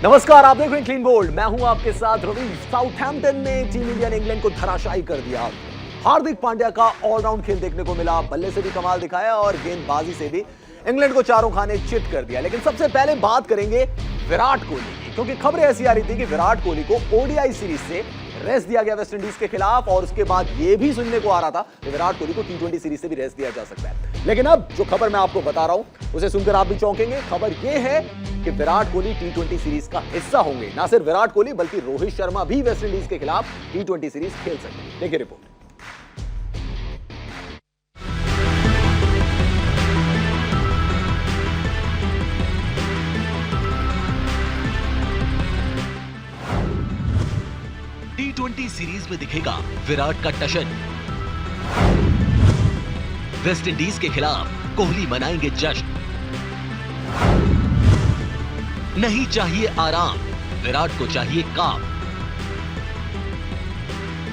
नमस्कार, आप देख रहे हैं क्लीन बोल्ड। मैं हूं आपके साथ रवि। साउथहैम्पटन ने टीम इंडिया ने इंग्लैंड को धराशायी कर दिया। हार्दिक पांड्या का ऑलराउंड खेल देखने को मिला, बल्ले से भी कमाल दिखाया और गेंदबाजी से भी इंग्लैंड को चारों खाने चिट कर दिया। लेकिन सबसे पहले बात करेंगे विराट कोहली की, क्योंकि खबरें ऐसी आ रही थी कि विराट कोहली को ओडीआई सीरीज से रेस्ट दिया गया वेस्टइंडीज के खिलाफ, और उसके बाद यह भी सुनने को आ रहा था कि विराट कोहली को टी20 सीरीज से भी रेस्ट दिया जा सकता है। लेकिन अब जो खबर मैं आपको बता रहा हूं उसे सुनकर आप भी चौंकेंगे। खबर यह है कि विराट कोहली टी20 सीरीज का हिस्सा होंगे। ना सिर्फ विराट कोहली बल्कि रोहित शर्मा भी वेस्टइंडीज के खिलाफ टी20 सीरीज खेल सकते हैं। देखिए रिपोर्ट। टी20 सीरीज में दिखेगा विराट का टशन। वेस्टइंडीज के खिलाफ कोहली मनाएंगे जश्न। नहीं चाहिए आराम, विराट को चाहिए काम।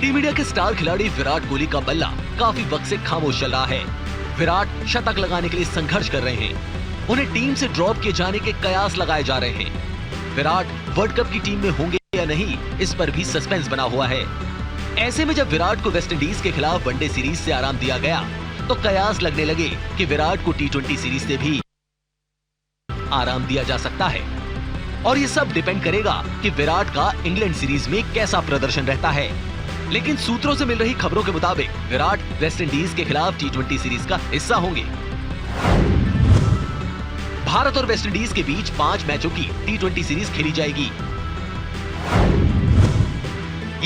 टीम इंडिया के स्टार खिलाड़ी विराट कोहली का बल्ला काफी वक्त से खामोश चल रहा है। विराट शतक लगाने के लिए संघर्ष कर रहे हैं। उन्हें टीम से ड्रॉप किए जाने के कयास लगाए जा रहे हैं। विराट वर्ल्ड कप की टीम में होंगे या नहीं, इस पर भी सस्पेंस बना हुआ है। ऐसे में जब विराट को वेस्टइंडीज के खिलाफ वनडे सीरीज से आराम दिया गया तो कयास लगने लगे कि विराट को टी20 सीरीज से भी आराम दिया जा सकता है। और ये सब डिपेंड करेगा कि विराट का इंग्लैंड सीरीज में कैसा प्रदर्शन रहता है। लेकिन सूत्रों से मिल रही खबरों के मुताबिक विराट वेस्टइंडीज के खिलाफ टी20 सीरीज का हिस्सा होंगे। भारत और वेस्टइंडीज के बीच 5 मैचों की टी20 सीरीज खेली जाएगी।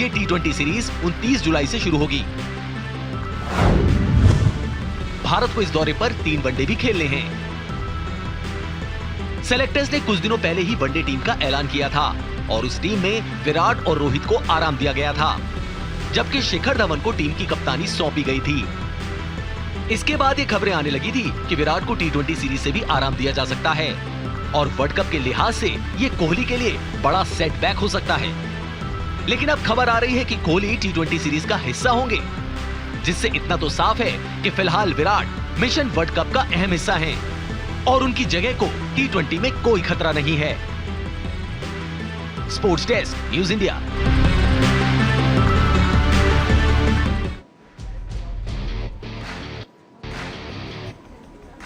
ये टी20 सीरीज 29 जुलाई से शुरू होगी। भारत को इस दौरे पर 3 वनडे भी खेलने हैं। सेलेक्टर्स ने कुछ दिनों पहले ही वनडे टीम का ऐलान किया था और उस टीम में विराट और रोहित को आराम दिया गया था, जबकि शिखर धवन को टीम की कप्तानी सौंपी गई थी। इसके बाद ये खबरें आने लगी थी कि विराट को टी20 सीरीज से भी आराम दिया जा सकता है और वर्ल्ड कप के लिहाज से ये कोहली के लिए बड़ा सेटबैक हो सकता है। लेकिन अब खबर आ रही है कि कोहली टी20 सीरीज का हिस्सा होंगे, जिससे इतना तो साफ है कि फिलहाल विराट मिशन वर्ल्ड कप का अहम हिस्सा हैं और उनकी जगह को टी20 में कोई खतरा नहीं है। Sports desk, news India.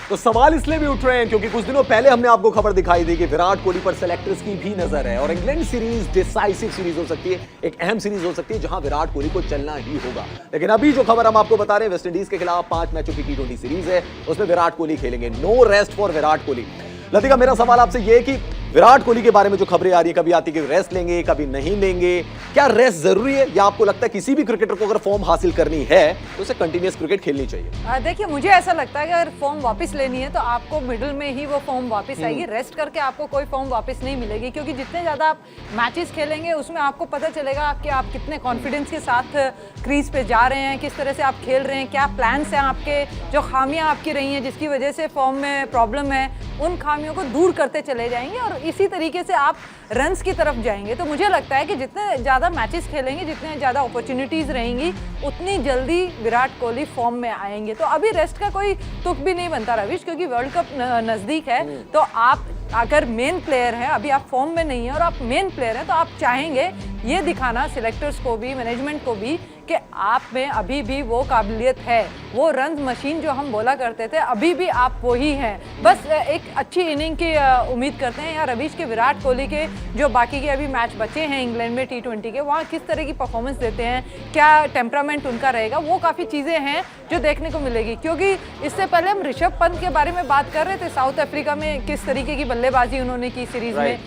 तो सवाल इसलिए भी उठ रहे हैं क्योंकि कुछ दिनों पहले हमने आपको खबर दिखाई दी कि विराट कोहली पर सेलेक्टर्स की भी नजर है और इंग्लैंड सीरीज डिसाइसिव सीरीज हो सकती है, एक अहम सीरीज हो सकती है जहां विराट कोहली को चलना ही होगा। लेकिन अभी जो खबर हम आपको बता रहे हैं, वेस्टइंडीज के खिलाफ 5 मैचों की टी20 सीरीज है, उसमें विराट कोहली खेलेंगे। No rest for Virat Kohli. Latika, मेरा सवाल आपसे यह है कि विराट कोहली के बारे में जो खबरें आ रही है, कभी आती है कि रेस्ट लेंगे, कभी नहीं लेंगे, क्या रेस्ट जरूरी है या आपको लगता है किसी भी क्रिकेटर को अगर फॉर्म हासिल करनी है तो उसे कंटिन्यूअस क्रिकेट खेलनी चाहिए? देखिए, मुझे ऐसा लगता है कि अगर फॉर्म वापस लेनी है तो आपको मिडिल में ही वो फॉर्म वापस आएगी। रेस्ट करके आपको कोई फॉर्म वापस नहीं मिलेगी, क्योंकि जितने ज्यादा आप मैचेस खेलेंगे उसमें आपको पता चलेगा कि आप कितने कॉन्फिडेंस के साथ क्रीज पे जा रहे हैं, किस तरह से आप खेल रहे हैं, क्या प्लान्स हैं आपके, जो खामियां आपकी रही हैं जिसकी वजह से फॉर्म में प्रॉब्लम है, उन खामियों को दूर करते चले जाएंगे और इसी तरीके से आप रन्स की तरफ जाएंगे। तो मुझे लगता है कि जितने ज़्यादा मैचेस खेलेंगे, जितने ज़्यादा अपॉर्चुनिटीज़ रहेंगी, उतनी जल्दी विराट कोहली फॉर्म में आएंगे। तो अभी रेस्ट का कोई तुक भी नहीं बनता रविश, क्योंकि वर्ल्ड कप नज़दीक है। तो आप अगर मेन प्लेयर हैं, अभी आप फॉर्म में नहीं है और आप मेन प्लेयर हैं, तो आप चाहेंगे ये दिखाना सिलेक्टर्स को भी, मैनेजमेंट को भी, कि आप में अभी भी वो काबिलियत है, वो रन मशीन जो हम बोला करते थे, अभी भी आप वही हैं। बस एक अच्छी इनिंग की उम्मीद करते हैं यार रविश के विराट कोहली के। जो बाकी के अभी मैच बचे हैं इंग्लैंड में टी20 के, वहाँ किस तरह की परफॉर्मेंस देते हैं, क्या टेम्परामेंट उनका रहेगा, वो काफ़ी चीज़ें हैं जो देखने को मिलेगी। क्योंकि इससे पहले हम ऋषभ पंत के बारे में बात कर रहे थे, साउथ अफ्रीका में किस तरीके की बल्लेबाजी उन्होंने की सीरीज में,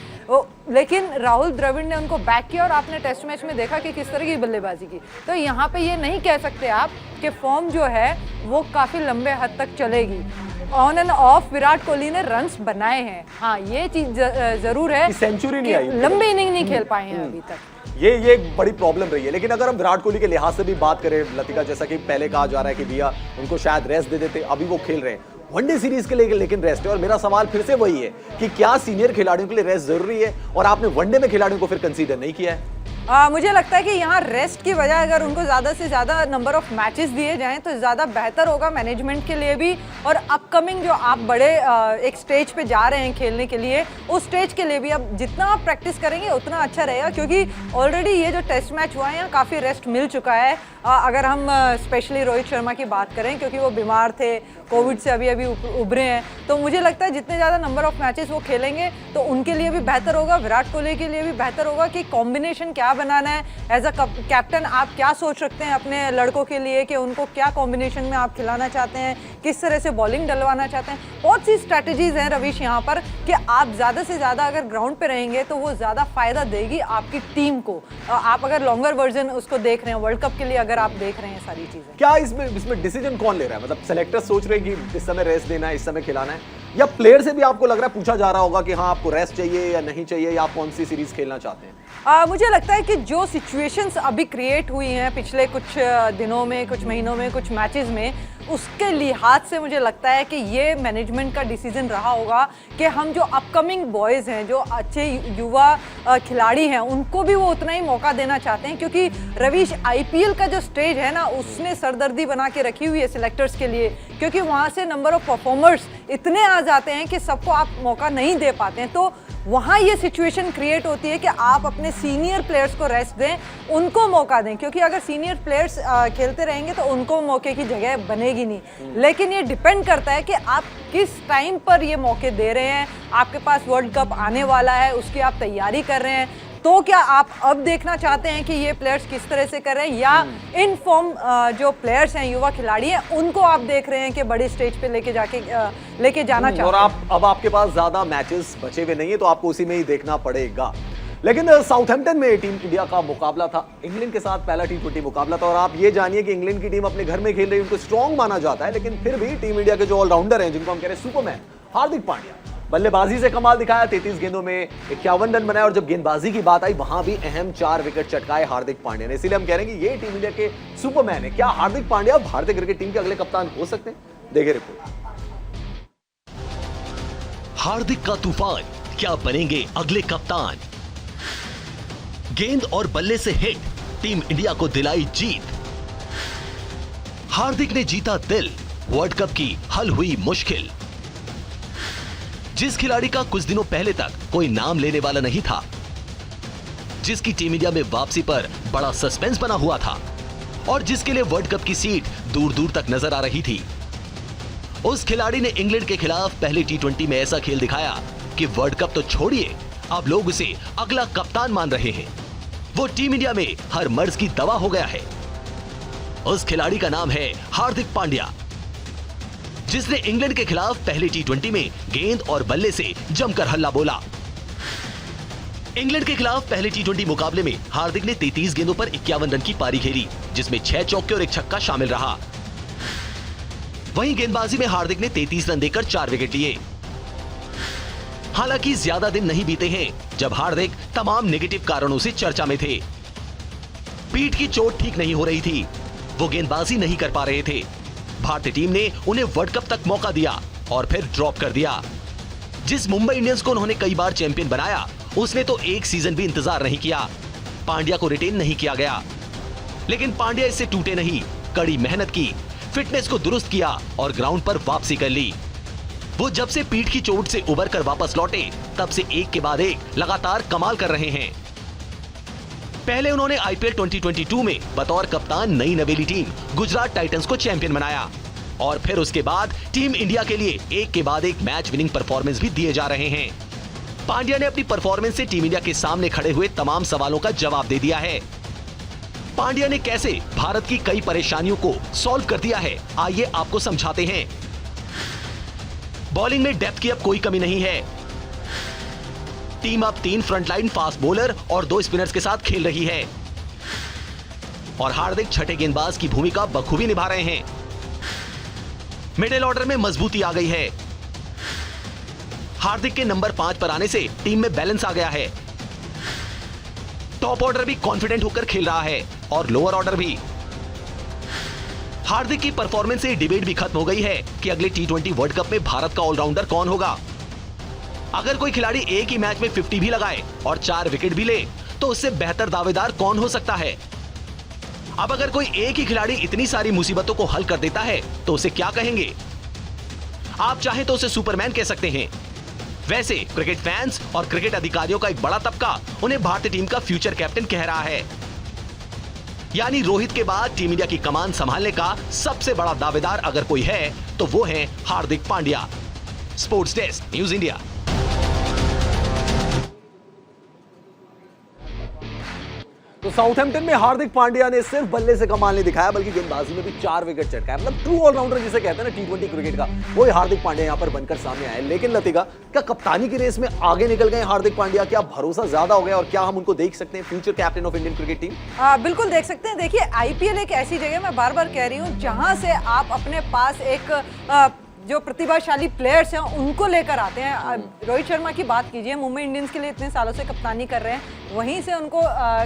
लेकिन राहुल द्रविड़ ने उनको बैक किया और आपने टेस्ट मैच में देखा कि किस तरह की बल्लेबाजी की। तो यहाँ पे ये नहीं कह सकते आप कि फॉर्म जो है वो काफ़ी लंबे हद तक चलेगी। On end of Virat Kohli ने रन्स बनाए हैं, हाँ ये चीज जरूर है, सेंचुरी नहीं आई, लंबे इनिंग नहीं खेल पाए हैं अभी तक। ये एक बड़ी प्रॉब्लम रही है। लेकिन अगर हम विराट कोहली के लिहाज से भी बात करें लतिका, जैसा कि पहले कहा जा रहा है कि भैया उनको शायद रेस्ट दे देते, अभी वो खेल रहे हैं वनडे सीरीज के लिए, लेकिन रेस्ट है। और मेरा सवाल फिर से वही है कि क्या सीनियर खिलाड़ियों के लिए रेस्ट जरूरी है और आपने वनडे में खिलाड़ियों को फिर कंसीडर नहीं किया है? मुझे लगता है कि यहाँ रेस्ट की वजह अगर उनको ज़्यादा से ज़्यादा नंबर ऑफ मैचेस दिए जाएं तो ज़्यादा बेहतर होगा मैनेजमेंट के लिए भी, और अपकमिंग जो आप बड़े एक स्टेज पे जा रहे हैं खेलने के लिए, उस स्टेज के लिए भी अब जितना आप प्रैक्टिस करेंगे उतना अच्छा रहेगा, क्योंकि ऑलरेडी ये जो टेस्ट मैच हुआ है यहाँ काफ़ी रेस्ट मिल चुका है। अगर हम स्पेशली रोहित शर्मा की बात करें, क्योंकि वो बीमार थे, कोविड से अभी उभरे हैं, तो मुझे लगता है जितने ज़्यादा नंबर ऑफ मैचेस वो खेलेंगे तो उनके लिए भी बेहतर होगा, विराट कोहली के लिए भी बेहतर होगा कि कॉम्बिनेशन क्या बनाना है। एज अ कैप्टन आप क्या सोच रखते हैं अपने लड़कों के लिए कि उनको क्या कॉम्बिनेशन में आप खिलाना चाहते हैं, किस तरह से बॉलिंग डलवाना चाहते हैं। बहुत सी स्ट्रैटेजीज हैं रवीश यहाँ पर कि आप ज़्यादा से ज़्यादा अगर ग्राउंड पे रहेंगे तो वो ज़्यादा फायदा देगी आपकी टीम को। आप अगर लॉन्गर वर्जन उसको देख रहे हैं वर्ल्ड कप के लिए, अगर आप देख रहे हैं सारी चीज़ें, क्या इसमें डिसीजन कौन ले रहा है? मतलब सेलेक्टर सोच रहे हैं कि इस समय रेस्ट देना है, इस समय खिलाना है, या प्लेयर से भी आपको लग रहा है पूछा जा रहा होगा कि हाँ आपको रेस्ट चाहिए या नहीं चाहिए, या आप कौन सी सीरीज खेलना चाहते हैं? मुझे लगता है कि जो सिचुएशंस अभी क्रिएट हुई हैं पिछले कुछ दिनों में, कुछ महीनों में, कुछ मैचेस में, उसके लिहाज से मुझे लगता है कि ये मैनेजमेंट का डिसीजन रहा होगा कि हम जो अपकमिंग बॉयज़ हैं, जो अच्छे युवा खिलाड़ी हैं, उनको भी वो उतना ही मौका देना चाहते हैं, क्योंकि रवीश आईपीएल का जो स्टेज है ना, उसने सरदर्दी बना के रखी हुई है सिलेक्टर्स के लिए, क्योंकि वहाँ से नंबर ऑफ परफॉर्मर्स इतने आ जाते हैं कि सबको आप मौका नहीं दे पाते हैं। तो वहाँ ये सिचुएशन क्रिएट होती है कि आप अपने सीनियर प्लेयर्स को रेस्ट दें, उनको मौका दें, क्योंकि अगर सीनियर प्लेयर्स खेलते रहेंगे तो उनको मौके की जगह बनेगी नहीं। लेकिन ये डिपेंड करता है कि आप किस टाइम पर ये मौके दे रहे हैं। आपके पास वर्ल्ड कप आने वाला है, उसकी आप तैयारी कर रहे हैं, तो क्या आप अब देखना चाहते हैं कि ये प्लेयर्स किस तरह से कर रहे हैं, या इन फॉर्म जो प्लेयर्स हैं, युवा खिलाड़ी हैं, उनको आप देख रहे हैं कि बड़ी स्टेज पे लेके जाना चाहते हैं। और अब आपके पास ज्यादा मैचेस बचे हुए नहीं है, तो आपको उसी में ही देखना पड़ेगा। लेकिन साउथहैम्पटन में टीम इंडिया का मुकाबला था, इंग्लैंड के साथ पहला T20 मुकाबला था, और आप ये जानिए कि इंग्लैंड की टीम अपने घर में खेल रही है, उनको स्ट्रॉन्ग माना जाता है, लेकिन फिर भी टीम इंडिया के जो ऑलराउंडर हैं, जिनको हम कह रहे हैं सुपरमैन, हार्दिक पांड्या, बल्लेबाजी से कमाल दिखाया, 33 गेंदों में 51 रन बनाए, और जब गेंदबाजी की बात आई वहां भी अहम 4 विकेट चटकाए हार्दिक पांड्या ने। इसीलिए हम कह रहे हैं कि ये टीम इंडिया के सुपरमैन है। क्या हार्दिक पांड्या भारतीय क्रिकेट टीम के अगले कप्तान हो सकते हैं? देखिए रिपोर्ट। हार्दिक का तूफान क्या बनेंगे अगले कप्तान? गेंद और बल्ले से हिट, टीम इंडिया को दिलाई जीत। हार्दिक ने जीता दिल, वर्ल्ड कप की हल हुई मुश्किल। जिस खिलाड़ी का कुछ दिनों पहले तक कोई नाम लेने वाला नहीं था, जिसकी टीम इंडिया में वापसी पर बड़ा सस्पेंस बना हुआ था, और जिसके लिए वर्ल्ड कप की सीट दूर दूर तक नजर आ रही थी, उस खिलाड़ी ने इंग्लैंड के खिलाफ पहले T20 में ऐसा खेल दिखाया कि वर्ल्ड कप तो छोड़िए, अब लोग उसे अगला कप्तान मान रहे हैं। वो टीम इंडिया में हर मर्ज की दवा हो गया है। उस खिलाड़ी का नाम है हार्दिक पांड्या, जिसने इंग्लैंड के खिलाफ पहले T20 में गेंद और बल्ले से जमकर हल्ला बोला। इंग्लैंड के खिलाफ पहले T20 मुकाबले में हार्दिक ने 33 गेंदों पर 51 रन की पारी खेली, जिसमें 6 चौके और 1 छक्का शामिल रहा। वहीं गेंदबाजी में हार्दिक ने 33 रन देकर 4 विकेट लिए। हालांकि ज्यादा दिन नहीं बीते हैं जब हार्दिक तमाम नेगेटिव कारणों से चर्चा में थे। पीठ की चोट ठीक नहीं हो रही थी, वो गेंदबाजी नहीं कर पा रहे थे। भारतीय टीम ने उन्हें वर्ल्ड कप तक मौका दिया और फिर ड्रॉप कर दिया। जिस मुंबई इंडियंस को उन्होंने कई बार चैंपियन बनाया, उसने तो एक सीजन भी इंतजार नहीं किया। पांड्या को रिटेन नहीं किया गया, लेकिन पांड्या इससे टूटे नहीं, कड़ी मेहनत की, फिटनेस को दुरुस्त किया और ग्राउंड पर वापसी कर ली। वो जब से पीठ की चोट से उबर कर वापस लौटे, तब से एक के बाद एक लगातार कमाल कर रहे हैं। पहले उन्होंने IPL 2022 में बतौर कप्तान नई नवेली टीम गुजरात टाइटंस को चैंपियन बनाया, और फिर उसके बाद टीम इंडिया के लिए एक के बाद एक मैच विनिंग परफॉर्मेंस भी दिए जा रहे हैं। पांड्या ने अपनी परफॉर्मेंस से टीम इंडिया के सामने खड़े हुए तमाम सवालों का जवाब दे दिया है। पांड्या ने कैसे भारत की कई परेशानियों को सॉल्व कर दिया है, आइए आपको समझाते हैं। बॉलिंग में डेप्थ की अब कोई कमी नहीं है। टीम अब 3 फ्रंटलाइन फास्ट बॉलर और 2 स्पिनर्स के साथ खेल रही है, और हार्दिक छठे गेंदबाज की भूमिका बखूबी निभा रहे हैं। मिडिल ऑर्डर में मजबूती आ गई है। हार्दिक के नंबर 5 पर आने से टीम में बैलेंस आ गया है। टॉप ऑर्डर भी कॉन्फिडेंट होकर खेल रहा है, और लोअर ऑर्डर भी। हार्दिक की परफॉर्मेंस से डिबेट भी खत्म हो गई है कि अगले T20 वर्ल्ड कप में भारत का ऑलराउंडर कौन होगा। अगर कोई खिलाड़ी एक ही मैच में 50 भी लगाए और 4 विकेट भी ले, तो उससे बेहतर दावेदार कौन हो सकता है? अब अगर कोई एक ही खिलाड़ी इतनी सारी मुसीबतों को हल कर देता है तो उसे क्या कहेंगे? आप चाहें तो उसे सुपरमैन कह सकते हैं। वैसे क्रिकेट फैंस और क्रिकेट अधिकारियों का एक बड़ा तबका उन्हें भारतीय टीम का फ्यूचर कैप्टन कह रहा है। यानी रोहित के बाद टीम इंडिया की कमान संभालने का सबसे बड़ा दावेदार अगर कोई है तो वो है Hardik Pandya. Sports desk, news India. तो साउथहैम्पटन में हार्दिक पांड्या ने सिर्फ बल्ले से कमाल नहीं दिखाया बल्कि गेंदबाजी में भी 4 विकेट चटकाया। मतलब ट्रू ऑलराउंडर जिसे कहते हैं ना टी20 क्रिकेट का, वही हार्दिक पांड्या यहां पर बनकर सामने आए। लेकिन लतिका, क्या कप्तानी की रेस में आगे निकल गए हार्दिक पांड्या? क्या भरोसा ज्यादा हो गया और क्या हम उनको देख सकते हैं future captain of Indian cricket team? बिल्कुल देख सकते हैं। देखिए, आईपीएल एक ऐसी जगह, मैं बार बार कह रही हूँ, जहां से आप अपने पास एक जो प्रतिभाशाली प्लेयर्स हैं उनको लेकर आते हैं। रोहित शर्मा की बात कीजिए, मुंबई इंडियंस के लिए इतने सालों से कप्तानी कर रहे हैं, वहीं से उनको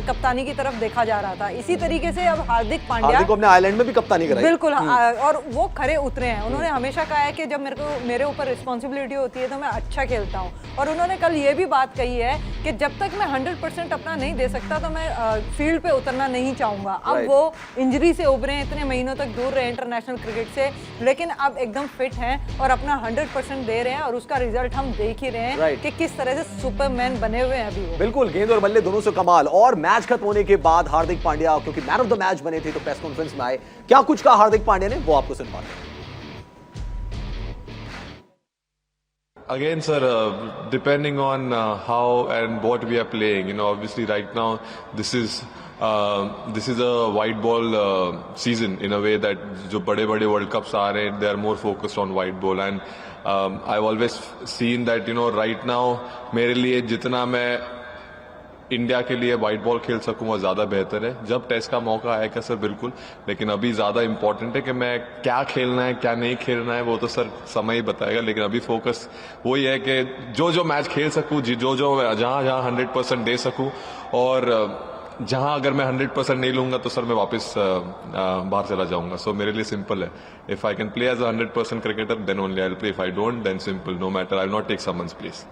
कप्तानी की तरफ देखा जा रहा था। इसी तरीके से अब हार्दिक पांड्या को अपने आइलैंड में भी कप्तानी कराई। बिल्कुल, और वो खरे उतरे हैं। उन्होंने हमेशा कहा है कि जब मेरे ऊपर रिस्पॉन्सिबिलिटी होती है तो मैं अच्छा खेलता हूँ। और उन्होंने कल ये भी बात कही है कि जब तक मैं 100% अपना नहीं दे सकता तो मैं फील्ड पे उतरना नहीं चाहूंगा। अब वो इंजरी से उभरे हैं, इतने महीनों तक दूर रहे इंटरनेशनल क्रिकेट से, लेकिन अब एकदम फिट हैं और अपना 100% दे रहे हैं। और उसका रिजल्ट हम देख ही रहे हैं कि किस तरह से सुपरमैन बने हुए हैं अभी वो। बिल्कुल, गेंद और बल्ले दोनों से कमाल। और मैच खत्म होने के बाद हार्दिक पांड्या, क्योंकि मैन ऑफ द मैच बने थे, तो प्रेस कॉन्फ्रेंस में आए, क्या कुछ कहा हार्दिक पांड्या ने, वो आपको सुनवाते हैं। Again, sir, depending on how and what we are playing, obviously right now this is a white ball season in a way that जो बड़े World Cups आ रहे हैं, they are more focused on white ball, and I've always seen that right now मेरे लिए जितना मैं India के लिए व्हाइट बॉल खेल सकूं वो ज्यादा बेहतर है। जब टेस्ट का मौका आएगा सर बिल्कुल, लेकिन अभी ज्यादा इंपॉर्टेंट है कि मैं क्या खेलना है क्या नहीं खेलना है वो तो सर समय ही बताएगा। लेकिन अभी फोकस वही है कि जो मैच खेल सकूं, जो जहां 100% दे सकूं, और जहां अगर मैं 100% नहीं लूंगा तो सर मैं वापस बाहर चला जाऊंगा। सो मेरे लिए सिंपल है, if I can play as 100% cricketer then only I will play, if I don't then simple, no matter, I will not take someone's place.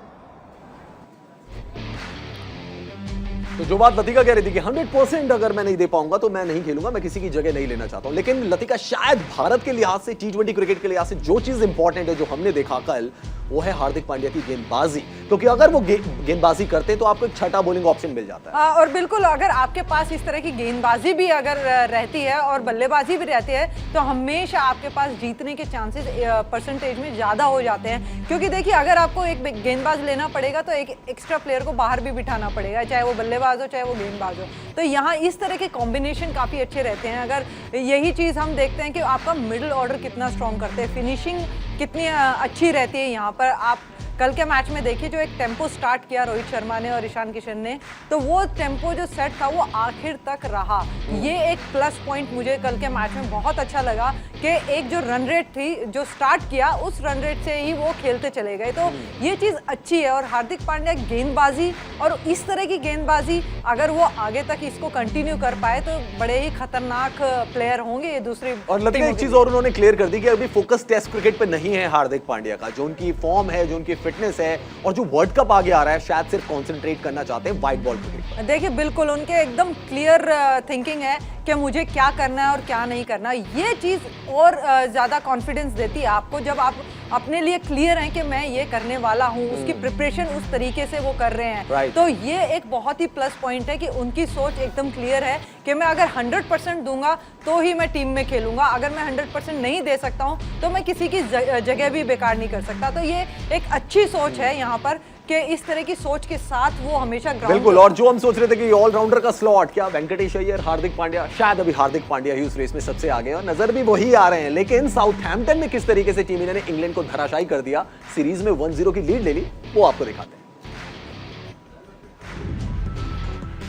तो जो बात लतिका कह रही थी कि 100% अगर मैं नहीं दे पाऊंगा तो मैं नहीं खेलूंगा, मैं किसी की जगह नहीं लेना चाहता हूं। लेकिन लतिका, शायद भारत के लिहाज से, टी20 क्रिकेट के लिहाज से जो चीज इंपॉर्टेंट है, जो हमने देखा कल, वो है हार्दिक पांड्या की गेंदबाजी। क्योंकि अगर वो गेंदबाजी करते तो आपको एक छठा बॉलिंग ऑप्शन मिल जाता है। और बिल्कुल, अगर आपके पास इस तरह की गेंदबाजी भी अगर रहती है और बल्लेबाजी भी रहती है तो हमेशा आपके पास जीतने के चांसेस परसेंटेज में ज्यादा हो जाते हैं। क्योंकि देखिए, अगर आपको एक गेंदबाज लेना पड़ेगा तो एक एक्स्ट्रा प्लेयर को बाहर भी बिठाना पड़ेगा, चाहे वो बल्लेबाज हो चाहे वो गेंदबाज हो। तो यहाँ इस तरह के कॉम्बिनेशन काफी अच्छे रहते हैं। अगर यही चीज हम देखते हैं कि आपका मिडिल ऑर्डर कितना स्ट्रॉन्ग करते हैं, फिनिशिंग कितनी अच्छी रहती है। यहाँ पर आप कल के मैच में देखिए, जो एक टेम्पो स्टार्ट किया रोहित शर्मा ने और ईशान किशन ने, तो वो टेम्पो जो सेट था वो आखिर तक रहा। ये एक प्लस पॉइंट मुझे कल के मैच में बहुत अच्छा लगा कि एक जो रन रेट थी, जो स्टार्ट किया उस रन रेट से ही वो खेलते चले गए। तो ये चीज़ अच्छी है। और हार्दिक पांड्या गेंदबाजी, और इस तरह की गेंदबाजी अगर वो आगे तक इसको कंटिन्यू कर पाए तो बड़े ही खतरनाक प्लेयर होंगे ये दूसरी। और लगता है एक चीज और उन्होंने क्लियर कर दी कि अभी फोकस टेस्ट क्रिकेट पे नहीं है हार्दिक पांड्या का। जो उनकी फॉर्म है, जो उनकी फिटनेस है और जो वर्ल्ड कप आगे आ रहा है, शायद सिर्फ कंसंट्रेट करना चाहते हैं व्हाइट बॉल क्रिकेट पर। देखिए, बिल्कुल उनके एकदम क्लियर थिंकिंग है कि मुझे क्या करना है और क्या नहीं करना। ये चीज़ और ज़्यादा कॉन्फिडेंस देती है आपको, जब आप अपने लिए क्लियर हैं कि मैं ये करने वाला हूँ, उसकी प्रिपरेशन उस तरीके से वो कर रहे हैं। तो ये एक बहुत ही प्लस पॉइंट है कि उनकी सोच एकदम क्लियर है कि मैं अगर 100% दूंगा तो ही मैं टीम में खेलूंगा, अगर मैं 100% नहीं दे सकता हूँ तो मैं किसी की जगह भी बेकार नहीं कर सकता। तो ये एक अच्छी सोच है यहाँ पर कि इस तरह की सोच के साथ वो हमेशा ग्राउंड। बिल्कुल, और जो हम सोच रहे थे कि ऑलराउंडर का स्लॉट, क्या वेंकटेश अय्यर, हार्दिक पांड्या, शायद अभी हार्दिक पांड्या ही उस रेस में सबसे आगे और नजर भी वही आ रहे हैं। लेकिन साउथहैम्पटन में किस तरीके से टीम इंडिया ने इंग्लैंड को धराशायी कर दिया, सीरीज में 1-0 की लीड ले ली, वो आपको दिखाते हैं।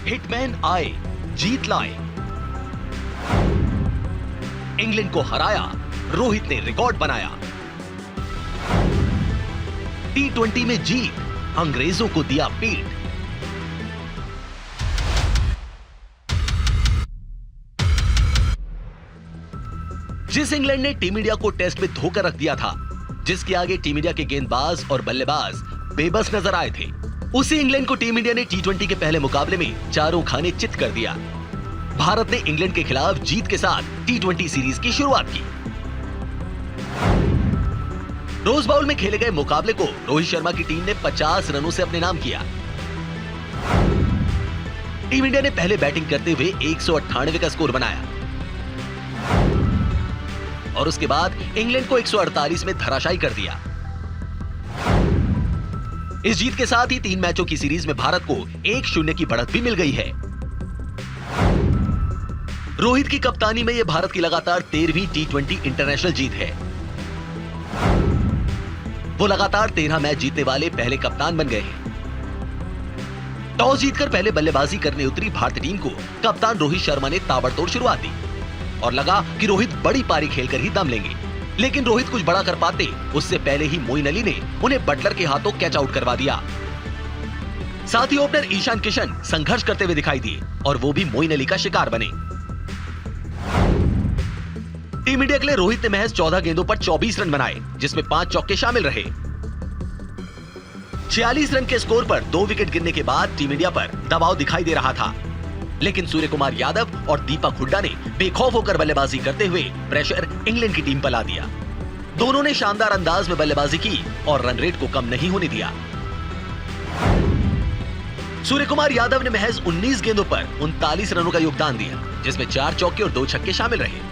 हिटमैन आए, जीत लाए, इंग्लैंड को हराया, रोहित ने रिकॉर्ड बनाया, टी20 में जीत, अंग्रेजों को दिया पीठ। जिस इंग्लैंड ने टीम इंडिया को टेस्ट में धोकर रख दिया था, जिसके आगे टीम इंडिया के गेंदबाज और बल्लेबाज बेबस नजर आए थे, उसी इंग्लैंड को टीम इंडिया ने टी20 के पहले मुकाबले में चारों खाने चित कर दिया। भारत ने इंग्लैंड के खिलाफ जीत के साथ टी20 सीरीज की शुरुआत की। रोज बाउल में खेले गए मुकाबले को रोहित शर्मा की टीम ने 50 रनों से अपने नाम किया। टीम इंडिया ने पहले बैटिंग करते हुए 198 का स्कोर बनाया और उसके बाद इंग्लैंड को 148 में धराशायी कर दिया। इस जीत के साथ ही 3 मैचों की सीरीज में भारत को 1-0 की बढ़त भी मिल गई है। रोहित की कप्तानी में यह भारत की लगातार 13वीं टी20 इंटरनेशनल जीत है। वो लगातार 13 मैच जीतने वाले पहले कप्तान बन गए हैं। टॉस जीतकर पहले बल्लेबाजी करने उतरी भारतीय टीम को कप्तान रोहित शर्मा ने ताबड़तोड़ शुरुआत दी और लगा कि रोहित बड़ी पारी खेलकर ही दम लेंगे, लेकिन रोहित कुछ बड़ा कर पाते उससे पहले ही मोइन अली ने उन्हें बटलर के हाथों कैच आउट करवा दिया। साथ ही ओपनर ईशान किशन संघर्ष करते हुए दिखाई दिए और वो भी मोइन अली का शिकार बने। टीम इंडिया के लिए रोहित ने महज 14 गेंदों पर 24 रन बनाए, जिसमें 5 चौके शामिल रहे। 46 रन के स्कोर पर 2 विकेट गिरने के बाद टीम इंडिया पर दबाव दिखाई दे रहा था, लेकिन सूर्य कुमार यादव और दीपक हुड्डा ने बेखौफ होकर बल्लेबाजी करते हुए प्रेशर इंग्लैंड की टीम पर ला दिया। दोनों ने शानदार अंदाज में बल्लेबाजी की और रन रेट को कम नहीं होने दिया। सूर्य कुमार यादव ने महज 19 गेंदों पर 39 रनों का योगदान दिया, जिसमें 4 चौके और 2 छक्के शामिल रहे।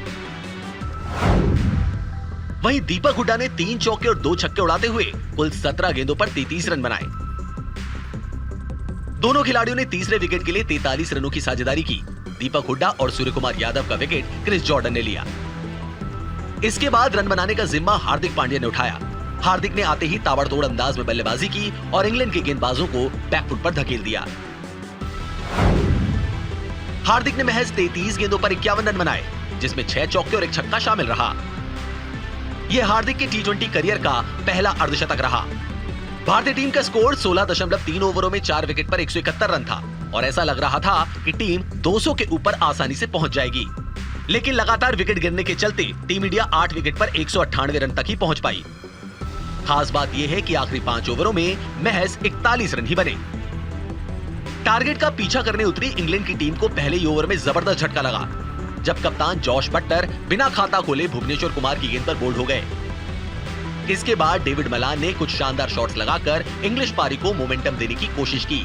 वहीं दीपक हुड्डा ने 3 चौके और 2 छक्के उड़ाते हुए कुल 17 गेंदों पर 33 रन बनाए। दोनों खिलाड़ियों ने तीसरे विकेट के लिए 43 रनों की साझेदारी की। दीपक हुड्डा और सूर्य कुमार यादव का विकेट क्रिस जॉर्डन ने लिया। इसके बाद रन बनाने का जिम्मा हार्दिक पांड्या ने उठाया। हार्दिक ने आते ही ताबड़तोड़ अंदाज में बल्लेबाजी की और इंग्लैंड के गेंदबाजों को बैकफुट पर धकेल दिया। हार्दिक ने महज 33 गेंदों पर 51 रन बनाए, जिसमें 6 चौके और 1 छक्का शामिल रहा। यह हार्दिक के टी20 करियर का पहला अर्धशतक रहा। भारतीय टीम का स्कोर 16.3 ओवरों में 4 विकेट पर 171 रन था और ऐसा लग रहा था कि टीम 200 के ऊपर आसानी से पहुंच जाएगी, लेकिन लगातार विकेट गिरने के चलते टीम इंडिया 8 विकेट पर 198 रन तक ही पहुंच पाई। खास बात यह है कि आखिरी 5 ओवरों में महज 41 रन ही बने। टारगेट का पीछा करने उतरी इंग्लैंड की टीम को पहले ही ओवर में जबरदस्त झटका लगा, जब कप्तान जॉश बटलर बिना खाता खोले भुवनेश्वर कुमार की गेंद पर बोल्ड हो गए। इसके बाद डेविड मलान ने कुछ शानदार शॉट्स लगाकर इंग्लिश पारी को मोमेंटम देने की कोशिश की,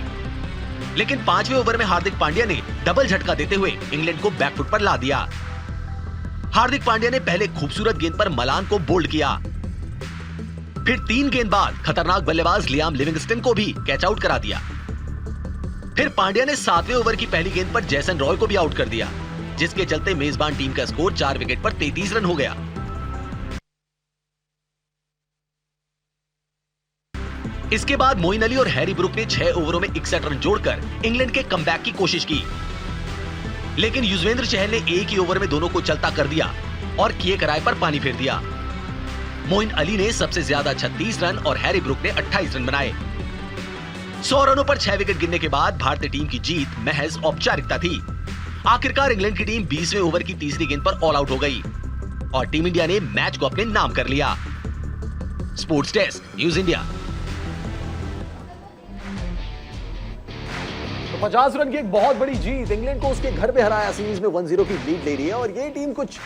लेकिन 5वें ओवर में हार्दिक पांड्या ने डबल झटका देते हुए इंग्लैंड को बैकफुट पर ला दिया। हार्दिक पांड्या ने पहले खूबसूरत गेंद पर मलान को बोल्ड किया, फिर 3 गेंद बाद खतरनाक बल्लेबाज लियाम लिविंगस्टन को भी कैच आउट करा दिया। फिर पांड्या ने 7वें ओवर की पहली गेंद पर जैसन रॉय को भी आउट कर दिया, जिसके चलते मेजबान टीम का स्कोर 4 विकेट पर 33 रन हो गया। इसके बाद मोइन अली और हैरी ब्रुक ने 6 ओवरों में 61 रन जोड़कर इंग्लैंड के कमबैक की कोशिश की, लेकिन युजवेंद्र चहल ने एक ही ओवर में दोनों को चलता कर दिया और किए कराए पर पानी फेर दिया। मोइन अली ने सबसे ज्यादा 36 रन और हैरी ब्रुक ने 28 रन बनाए। 100 रनों पर 6 विकेट गिरने के बाद भारतीय टीम की जीत महज औपचारिकता थी। आखिरकार इंग्लैंड की टीम 20वें ओवर की तीसरी गेंद पर ऑल आउट हो गई और टीम इंडिया ने मैच को अपने नाम कर लिया। Sports desk, news India. 50 run की एक बहुत बड़ी जीत, इंग्लैंड को उसके घर पे हराया, सीरीज में 1-0 की लीड ले रही है और ये टीम कुछ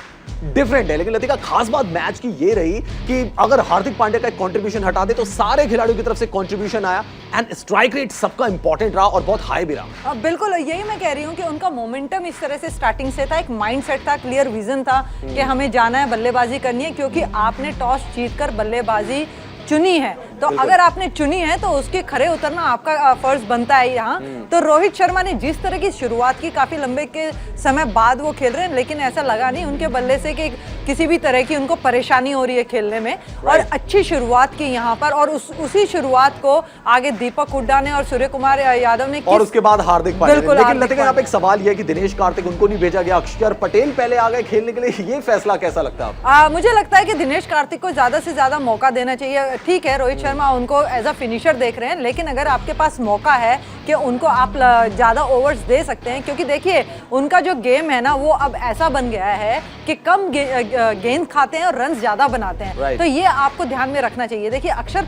डिफरेंट है। लेकिन लतिका, खास बात मैच की ये रही कि अगर हार्दिक पांड्या का एक कंट्रीब्यूशन हटा दे तो सारे खिलाड़ियों की तरफ से कंट्रीब्यूशन आया एंड स्ट्राइक रेट सबका इंपॉर्टेंट रहा और बहुत हाई भी रहा। बिल्कुल, यही मैं कह रही हूँ कि उनका मोमेंटम इस तरह से स्टार्टिंग से था, एक माइंडसेट था, क्लियर विजन था कि हमें जाना है, बल्लेबाजी करनी है, क्योंकि आपने टॉस जीतकर बल्लेबाजी चुनी है, तो अगर आपने चुनी है तो उसके खरे उतरना आपका फर्ज बनता है यहाँ। तो रोहित शर्मा ने जिस तरह की शुरुआत की, काफी लंबे के समय बाद वो खेल रहे हैं, लेकिन ऐसा लगा नहीं उनके बल्ले से कि किसी भी तरह की उनको परेशानी हो रही है खेलने में, और अच्छी शुरुआत की यहाँ पर। और उसी शुरुआत को आगे दीपक हुड्डा ने और सूर्य कुमार यादव ने और उसके बाद हार्दिक पांड्या ने। लेकिन लतिका, यहाँ पे एक सवाल यह है कि दिनेश कार्तिक उनको नहीं भेजा गया, अक्षर पटेल पहले आ गए खेलने के लिए, ये फैसला कैसा लगता है? मुझे लगता है कि दिनेश कार्तिक को ज्यादा से ज्यादा मौका देना चाहिए। ठीक है, रोहित शर्मा उनको एज अ फिनिशर देख रहे हैं, लेकिन अगर आपके पास मौका है कि उनको आप ज़्यादा ओवर्स दे सकते हैं, क्योंकि देखिए उनका जो गेम है ना वो अब ऐसा बन गया है कि कम गेंद खाते हैं और रन ज़्यादा बनाते हैं। तो ये आपको ध्यान में रखना चाहिए। देखिए अक्षर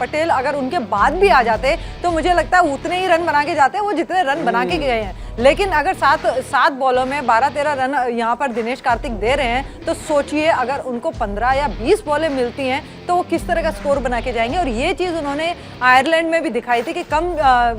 पटेल अगर उनके बाद भी आ जाते तो मुझे लगता है उतने ही रन बना के जाते हैं वो जितने रन बना के गए हैं। लेकिन अगर सात बॉलों में 12-13 रन यहाँ पर दिनेश कार्तिक दे रहे हैं, तो सोचिए अगर उनको 15 या 20 बॉलें मिलती हैं तो वो किस तरह का स्कोर बना के जाएंगे। और ये चीज़ उन्होंने आयरलैंड में भी दिखाई थी कि कम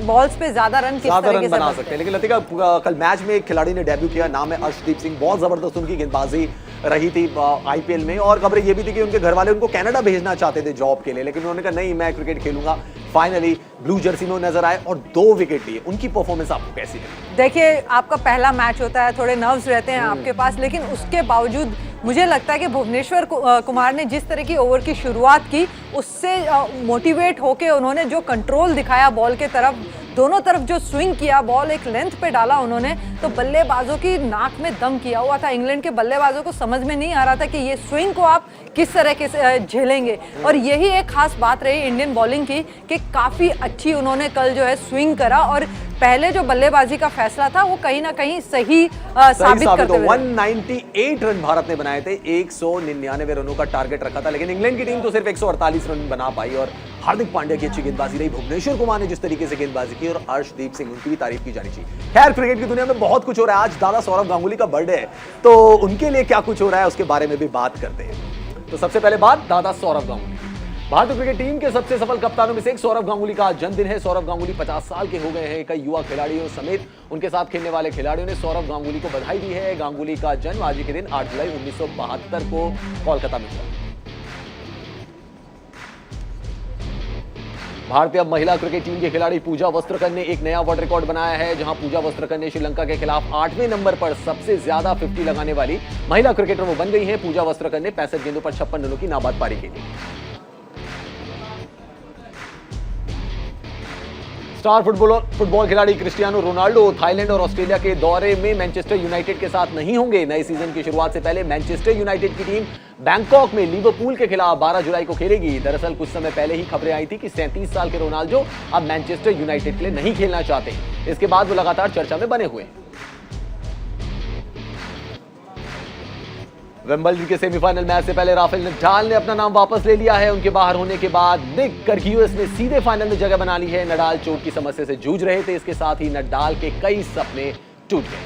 बॉल्स पे ज्यादा रन किस तरीके से बना सकते हैं। लेकिन लतिका, कल मैच में एक खिलाड़ी ने डेब्यू किया, नाम है अर्शदीप सिंह। बहुत जबरदस्त उनकी गेंदबाजी रही थी आईपीएल में, और खबरें ये भी थी कि उनके घर वाले उनको कनाडा भेजना चाहते थे जॉब के लिए, लेकिन उन्होंने कहा नहीं, मैं क्रिकेट खेलूंगा। फाइनली ब्लू जर्सी में नजर आए और 2 विकेट लिए। उनकी परफॉर्मेंस आपको कैसी लगी? देखिए आपका पहला मैच होता है, थोड़े नर्व्स रहते हैं आपके पास, लेकिन उसके बावजूद मुझे लगता है कि भुवनेश्वर कुमार ने जिस तरह की ओवर की शुरुआत की, उससे मोटिवेट होके उन्होंने जो कंट्रोल दिखाया बॉल के तरफ, दोनों तरफ जो स्विंग किया, बॉल एक लेंथ पे डाला उन्होंने, तो बल्लेबाजों की नाक में दम किया हुआ था। इंग्लैंड के बल्लेबाजों को समझ में नहीं आ रहा था कि ये स्विंग को आप किस तरह के झेलेंगे। और यही एक खास बात रही इंडियन बॉलिंग की कि काफ़ी अच्छी उन्होंने कल जो है स्विंग करा, और पहले जो बल्लेबाजी का फैसला था वो कहीं ना कहीं सही साबित करते हुए 198 रन भारत ने बनाए थे, 199 रनों का टारगेट रखा था, लेकिन इंग्लैंड की टीम तो सिर्फ 148 रन बना पाई। और हार्दिक पांड्या की अच्छी गेंदबाजी रही, भुवनेश्वर कुमार ने जिस तरीके से गेंदबाजी की, और अर्शदीप सिंह, उनकी भी तारीफ की जानी चाहिए। खैर, क्रिकेट की दुनिया में बहुत कुछ हो रहा है। आज दादा सौरव गांगुली का बर्थडे है, तो उनके लिए क्या कुछ हो रहा है उसके बारे में भी बात करते हैं। तो सबसे पहले बात दादा सौरव गांगुली। भारतीय क्रिकेट टीम के सबसे सफल कप्तानों में से एक सौरव गांगुली का आज जन्मदिन है। सौरव गांगुली 50 साल के हो गए हैं। कई युवा खिलाड़ियों समेत उनके साथ खेलने वाले खिलाड़ियों ने सौरव गांगुली को बधाई दी है। गांगुली का जन्म आज ही के दिन 8 जुलाई 1972 को कोलकाता में हुआ। भारतीय महिला क्रिकेट टीम के खिलाड़ी पूजा वस्त्रकर ने एक नया वर्ल्ड रिकॉर्ड बनाया है, जहां पूजा वस्त्रकर ने श्रीलंका के खिलाफ 8वें नंबर पर सबसे ज्यादा 50 लगाने वाली महिला क्रिकेटर वो बन गई हैं। पूजा वस्त्रकर ने 65 गेंदों पर 56 रनों की नाबाद पारी की थी। स्टार फुटबॉल खिलाड़ी क्रिस्टियानो रोनाल्डो थाईलैंड और ऑस्ट्रेलिया के दौरे में मैनचेस्टर यूनाइटेड के साथ नहीं होंगे। नए सीजन की शुरुआत से पहले मैनचेस्टर यूनाइटेड की टीम बैंकॉक में लिवरपूल के खिलाफ 12 जुलाई को खेलेगी। दरअसल कुछ समय पहले ही खबरें आई थी कि 37 साल के रोनाल्डो अब मैनचेस्टर यूनाइटेड के लिए नहीं खेलना चाहते। इसके बाद वो लगातार चर्चा में बने हुए हैं। विंबलडन के सेमीफाइनल मैच से पहले राफेल नडाल ने अपना नाम वापस ले लिया है। उनके बाहर होने के बाद निक कर्गियोस ने सीधे फाइनल में जगह बना ली है। नडाल चोट की समस्या से जूझ रहे थे, इसके साथ ही नडाल के कई सपने टूट गए।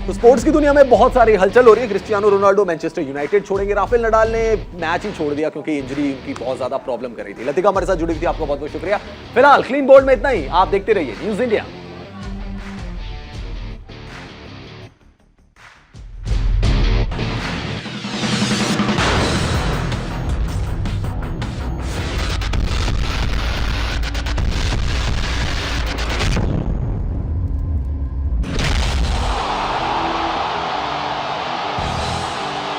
तो स्पोर्ट्स की दुनिया में बहुत सारी हलचल हो रही है। क्रिस्टियानो रोनाल्डो मैनचेस्टर यूनाइटेड छोड़ेंगे। राफेल नडाल ने मैच ही छोड़ दिया क्योंकि इंजरी उनकी बहुत ज्यादा प्रॉब्लम कर रही थी। लतिका हमारे साथ जुड़ी थी, आपका बहुत बहुत शुक्रिया। फिलहाल क्लीन बोल्ड में इतना ही। आप देखते रहिए न्यूज़ इंडिया।